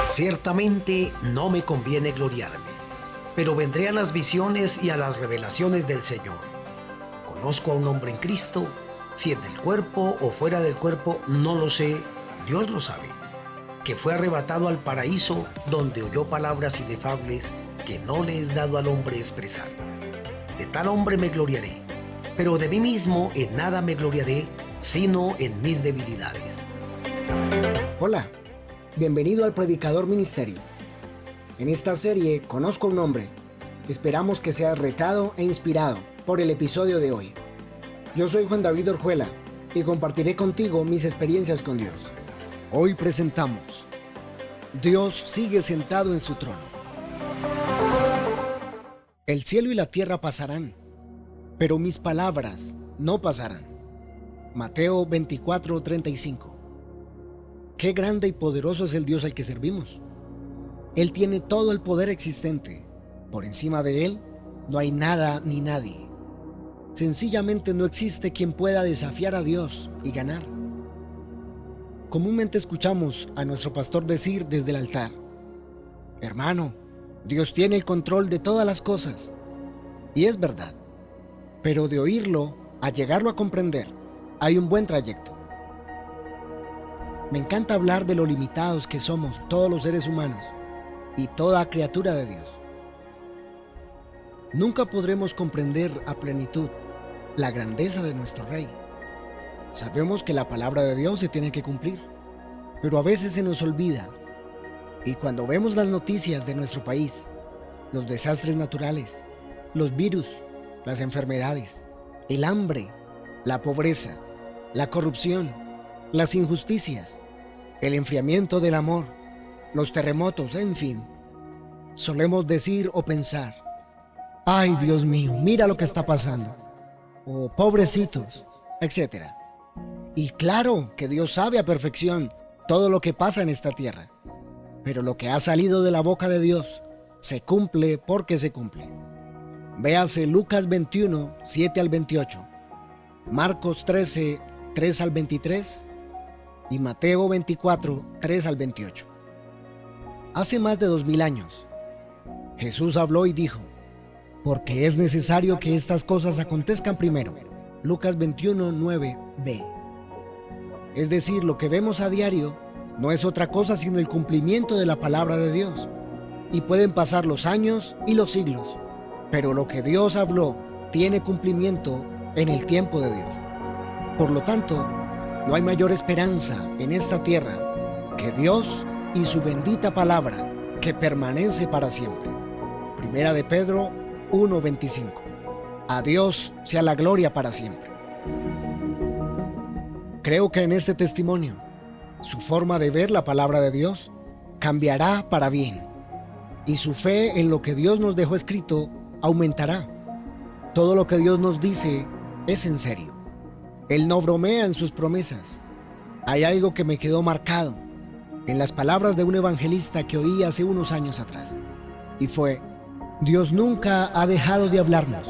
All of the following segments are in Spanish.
Ciertamente no me conviene gloriarme, pero vendré a las visiones y a las revelaciones del Señor. Conozco a un hombre en Cristo, si en el cuerpo o fuera del cuerpo, no lo sé, Dios lo sabe, que fue arrebatado al paraíso donde oyó palabras inefables que no le es dado al hombre expresar. De tal hombre me gloriaré, pero de mí mismo en nada me gloriaré, sino en mis debilidades. Hola, bienvenido al Predicador Ministerio. En esta serie, Conozco a un hombre. Esperamos que seas retado e inspirado por el episodio de hoy. Yo soy Juan David Orjuela y compartiré contigo mis experiencias con Dios. Hoy presentamos: Dios sigue sentado en su trono. El cielo y la tierra pasarán, pero mis palabras no pasarán. Mateo 24:35. Qué grande y poderoso es el Dios al que servimos. Él tiene todo el poder existente. Por encima de Él no hay nada ni nadie. Sencillamente no existe quien pueda desafiar a Dios y ganar. Comúnmente escuchamos a nuestro pastor decir desde el altar: hermano, Dios tiene el control de todas las cosas. Y es verdad. Pero de oírlo a llegarlo a comprender, hay un buen trayecto. Me encanta hablar de lo limitados que somos todos los seres humanos y toda criatura de Dios. Nunca podremos comprender a plenitud la grandeza de nuestro Rey. Sabemos que la palabra de Dios se tiene que cumplir, pero a veces se nos olvida. Y cuando vemos las noticias de nuestro país, los desastres naturales, los virus, las enfermedades, el hambre, la pobreza, la corrupción, las injusticias, el enfriamiento del amor, los terremotos, en fin, solemos decir o pensar: ¡ay, Dios mío, mira lo que está pasando! O pobrecitos, etc. Y claro que Dios sabe a perfección todo lo que pasa en esta tierra, pero lo que ha salido de la boca de Dios se cumple porque se cumple. Véase Lucas 21, 7 al 28, Marcos 13, 3 al 23 y Mateo 24, 3 al 28. Hace más de 2000 años, Jesús habló y dijo: porque es necesario que estas cosas acontezcan primero. Lucas 21, 9b. Es decir, lo que vemos a diario no es otra cosa sino el cumplimiento de la palabra de Dios. Y pueden pasar los años y los siglos, pero lo que Dios habló tiene cumplimiento en el tiempo de Dios. Por lo tanto, no hay mayor esperanza en esta tierra que Dios y su bendita palabra que permanece para siempre. Primera de Pedro 1:25. A Dios sea la gloria para siempre. Creo que en este testimonio, su forma de ver la palabra de Dios cambiará para bien, y su fe en lo que Dios nos dejó escrito aumentará. Todo lo que Dios nos dice es en serio. Él no bromea en sus promesas. Hay algo que me quedó marcado en las palabras de un evangelista que oí hace unos años atrás, y fue: Dios nunca ha dejado de hablarnos,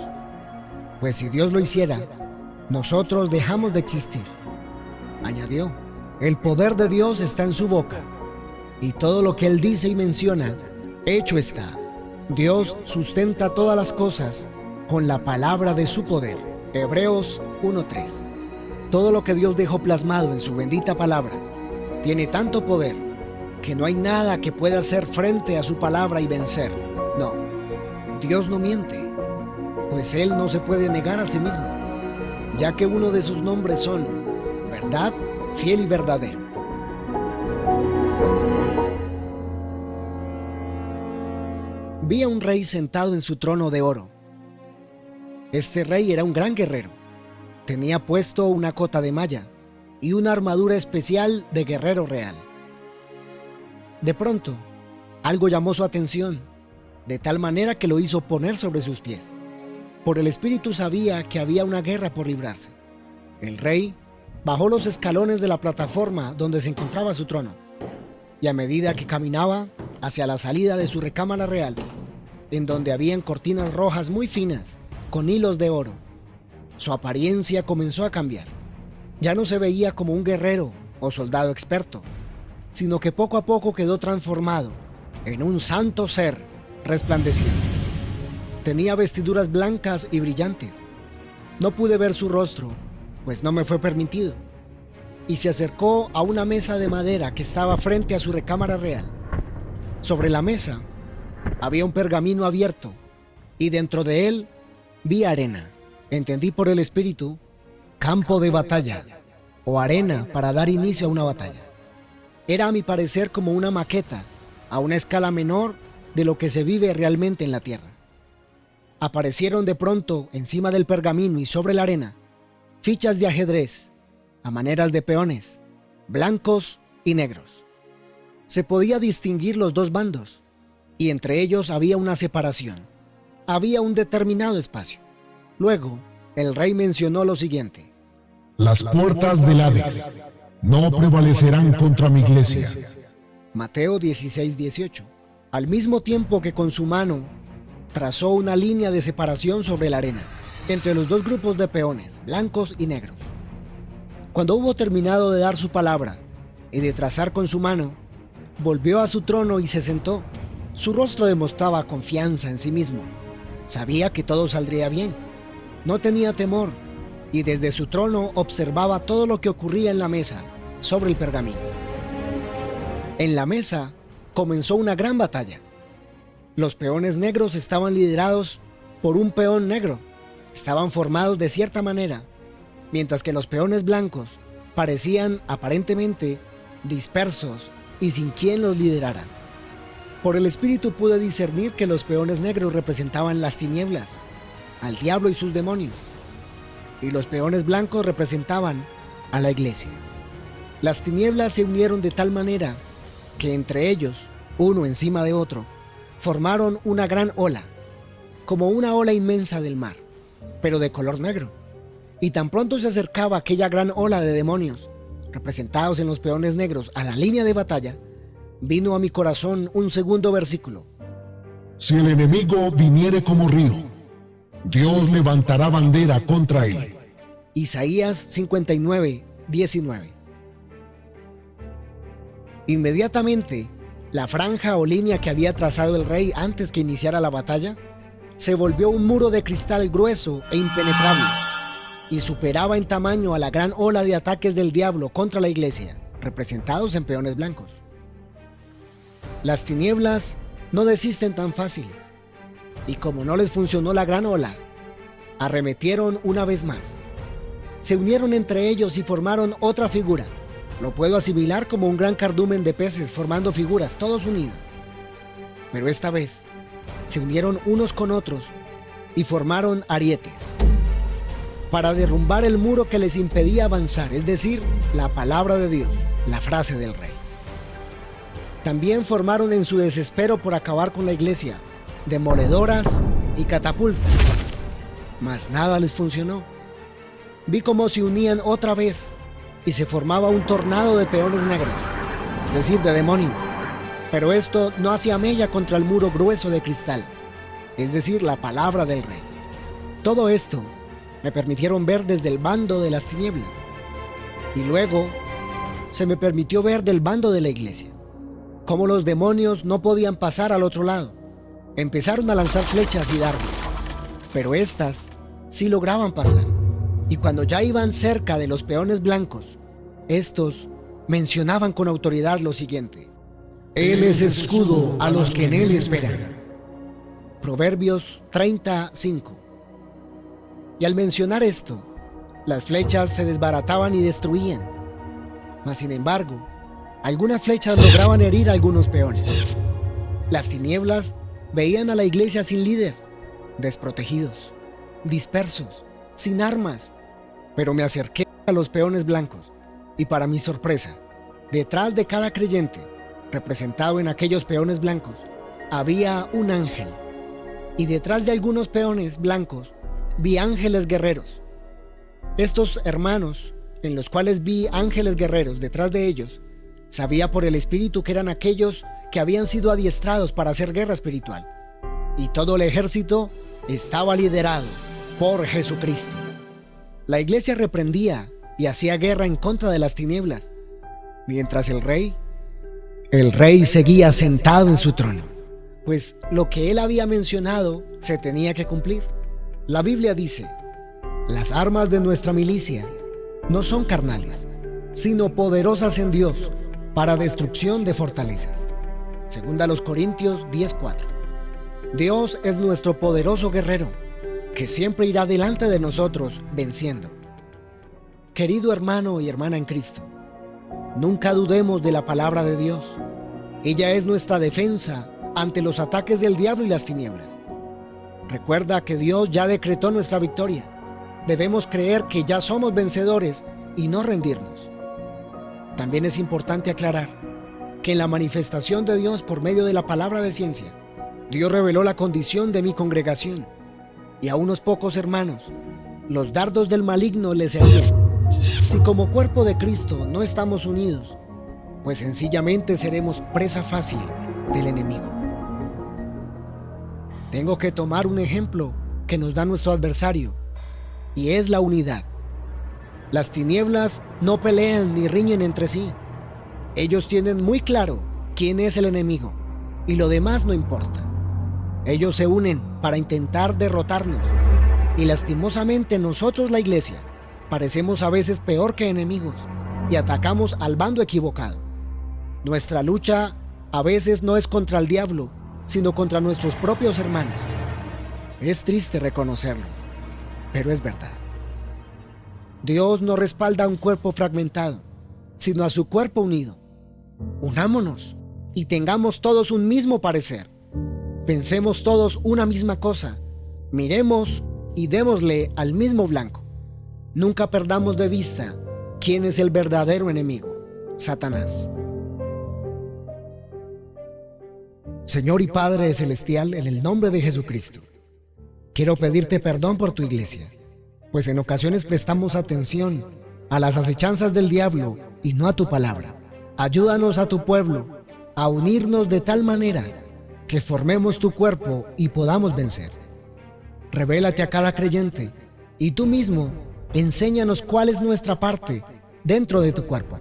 pues si Dios lo hiciera, nosotros dejamos de existir. Añadió: el poder de Dios está en su boca, y todo lo que Él dice y menciona, hecho está. Dios sustenta todas las cosas con la palabra de su poder. Hebreos 1:3. Todo lo que Dios dejó plasmado en su bendita palabra tiene tanto poder que no hay nada que pueda hacer frente a su palabra y vencer. No, Dios no miente, pues Él no se puede negar a sí mismo, ya que uno de sus nombres son verdad, fiel y verdadero. Vi a un rey sentado en su trono de oro. Este rey era un gran guerrero. Tenía puesto una cota de malla y una armadura especial de guerrero real. De pronto, algo llamó su atención, de tal manera que lo hizo poner sobre sus pies. Por el espíritu sabía que había una guerra por librarse. El rey bajó los escalones de la plataforma donde se encontraba su trono, y a medida que caminaba hacia la salida de su recámara real, en donde habían cortinas rojas muy finas, con hilos de oro, su apariencia comenzó a cambiar. Ya no se veía como un guerrero o soldado experto, sino que poco a poco quedó transformado en un santo ser resplandeciente. Tenía vestiduras blancas y brillantes. No pude ver su rostro, pues no me fue permitido, y se acercó a una mesa de madera que estaba frente a su recámara real. Sobre la mesa había un pergamino abierto, y dentro de él vi arena. Entendí por el espíritu, campo de batalla, o arena para dar inicio a una batalla. Era a mi parecer como una maqueta, a una escala menor de lo que se vive realmente en la tierra. Aparecieron de pronto encima del pergamino y sobre la arena fichas de ajedrez, a maneras de peones, blancos y negros. Se podía distinguir los dos bandos, y entre ellos había una separación. Había un determinado espacio. Luego, el rey mencionó lo siguiente: las puertas del Hades no prevalecerán contra mi iglesia. Mateo 16:18. Al mismo tiempo que con su mano trazó una línea de separación sobre la arena, entre los dos grupos de peones, blancos y negros. Cuando hubo terminado de dar su palabra y de trazar con su mano, volvió a su trono y se sentó. Su rostro demostraba confianza en sí mismo. Sabía que todo saldría bien. No tenía temor, y desde su trono observaba todo lo que ocurría en la mesa, sobre el pergamino. En la mesa comenzó una gran batalla. Los peones negros estaban liderados por un peón negro. Estaban formados de cierta manera, mientras que los peones blancos parecían aparentemente dispersos y sin quien los liderara. Por el espíritu pude discernir que los peones negros representaban las tinieblas, al diablo y sus demonios, y los peones blancos representaban a la iglesia. Las tinieblas se unieron de tal manera que entre ellos, uno encima de otro, formaron una gran ola, como una ola inmensa del mar, pero de color negro. Y tan pronto se acercaba aquella gran ola de demonios, representados en los peones negros, a la línea de batalla, vino a mi corazón un segundo versículo. Si el enemigo viniere como río, Dios levantará bandera contra él. Isaías 59:19. Inmediatamente, la franja o línea que había trazado el rey antes que iniciara la batalla se volvió un muro de cristal grueso e impenetrable, y superaba en tamaño a la gran ola de ataques del diablo contra la iglesia, representados en peones blancos. Las tinieblas no desisten tan fácil, y como no les funcionó la gran ola, arremetieron una vez más. Se unieron entre ellos y formaron otra figura. Lo puedo asimilar como un gran cardumen de peces formando figuras, todos unidos. Pero esta vez se unieron unos con otros y formaron arietes para derrumbar el muro que les impedía avanzar, es decir, la palabra de Dios, la frase del rey. También formaron en su desespero por acabar con la iglesia demoledoras y catapultas, mas nada les funcionó. Vi cómo se unían otra vez y se formaba un tornado de peones negros, es decir, de demonios. Pero esto no hacía mella contra el muro grueso de cristal, es decir, la palabra del rey. Todo esto me permitieron ver desde el bando de las tinieblas, y luego se me permitió ver del bando de la iglesia, cómo los demonios no podían pasar al otro lado. Empezaron a lanzar flechas y dardos, pero estas sí lograban pasar, y cuando ya iban cerca de los peones blancos, estos mencionaban con autoridad lo siguiente: Él es escudo a los que en él esperan. Proverbios 30:5. Y al mencionar esto, las flechas se desbarataban y destruían. Mas sin embargo, algunas flechas lograban herir a algunos peones. Las tinieblas veían a la iglesia sin líder, desprotegidos, dispersos, sin armas. Pero me acerqué a los peones blancos, y para mi sorpresa, detrás de cada creyente, representado en aquellos peones blancos, había un ángel. Y detrás de algunos peones blancos, vi ángeles guerreros. Estos hermanos, en los cuales vi ángeles guerreros detrás de ellos, sabía por el espíritu que eran aquellos que habían sido adiestrados para hacer guerra espiritual. Y todo el ejército estaba liderado por Jesucristo. La iglesia reprendía y hacía guerra en contra de las tinieblas, mientras el rey El rey seguía sentado en su trono, pues lo que él había mencionado se tenía que cumplir. La Biblia dice: las armas de nuestra milicia no son carnales, sino poderosas en Dios para destrucción de fortalezas. Segunda a los Corintios 10:4. Dios es nuestro poderoso guerrero, que siempre irá delante de nosotros venciendo. Querido hermano y hermana en Cristo, nunca dudemos de la palabra de Dios. Ella es nuestra defensa ante los ataques del diablo y las tinieblas. Recuerda que Dios ya decretó nuestra victoria. Debemos creer que ya somos vencedores y no rendirnos. También es importante aclarar que en la manifestación de Dios por medio de la palabra de ciencia, Dios reveló la condición de mi congregación, y a unos pocos hermanos los dardos del maligno les herían. Si como cuerpo de Cristo no estamos unidos, pues sencillamente seremos presa fácil del enemigo. Tengo que tomar un ejemplo que nos da nuestro adversario, y es la unidad. Las tinieblas no pelean ni riñen entre sí. Ellos tienen muy claro quién es el enemigo, y lo demás no importa. Ellos se unen para intentar derrotarnos, y lastimosamente nosotros, la iglesia, parecemos a veces peor que enemigos y atacamos al bando equivocado. Nuestra lucha a veces no es contra el diablo, sino contra nuestros propios hermanos. Es triste reconocerlo, pero es verdad. Dios no respalda a un cuerpo fragmentado, sino a su cuerpo unido. Unámonos y tengamos todos un mismo parecer. Pensemos todos una misma cosa. Miremos y démosle al mismo blanco. Nunca perdamos de vista quién es el verdadero enemigo: Satanás. Señor y Padre Celestial, en el nombre de Jesucristo, quiero pedirte perdón por tu iglesia, pues en ocasiones prestamos atención a las acechanzas del diablo y no a tu palabra. Ayúdanos a tu pueblo a unirnos de tal manera que formemos tu cuerpo y podamos vencer. Revélate a cada creyente y tú mismo enséñanos cuál es nuestra parte dentro de tu cuerpo.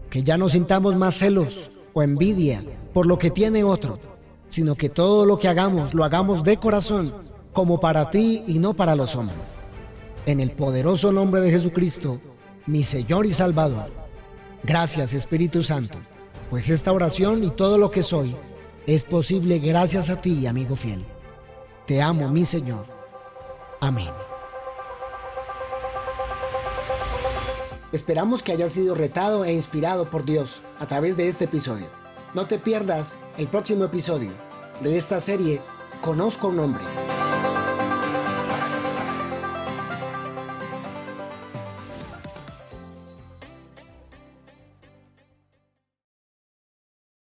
Que ya no sintamos más celos o envidia por lo que tiene otro, sino que todo lo que hagamos lo hagamos de corazón, como para ti y no para los hombres. En el poderoso nombre de Jesucristo, mi Señor y Salvador. Gracias, Espíritu Santo, pues esta oración y todo lo que soy es posible gracias a ti, amigo fiel. Te amo, mi Señor. Amén. Esperamos que hayas sido retado e inspirado por Dios a través de este episodio. No te pierdas el próximo episodio de esta serie, Conozco un Hombre.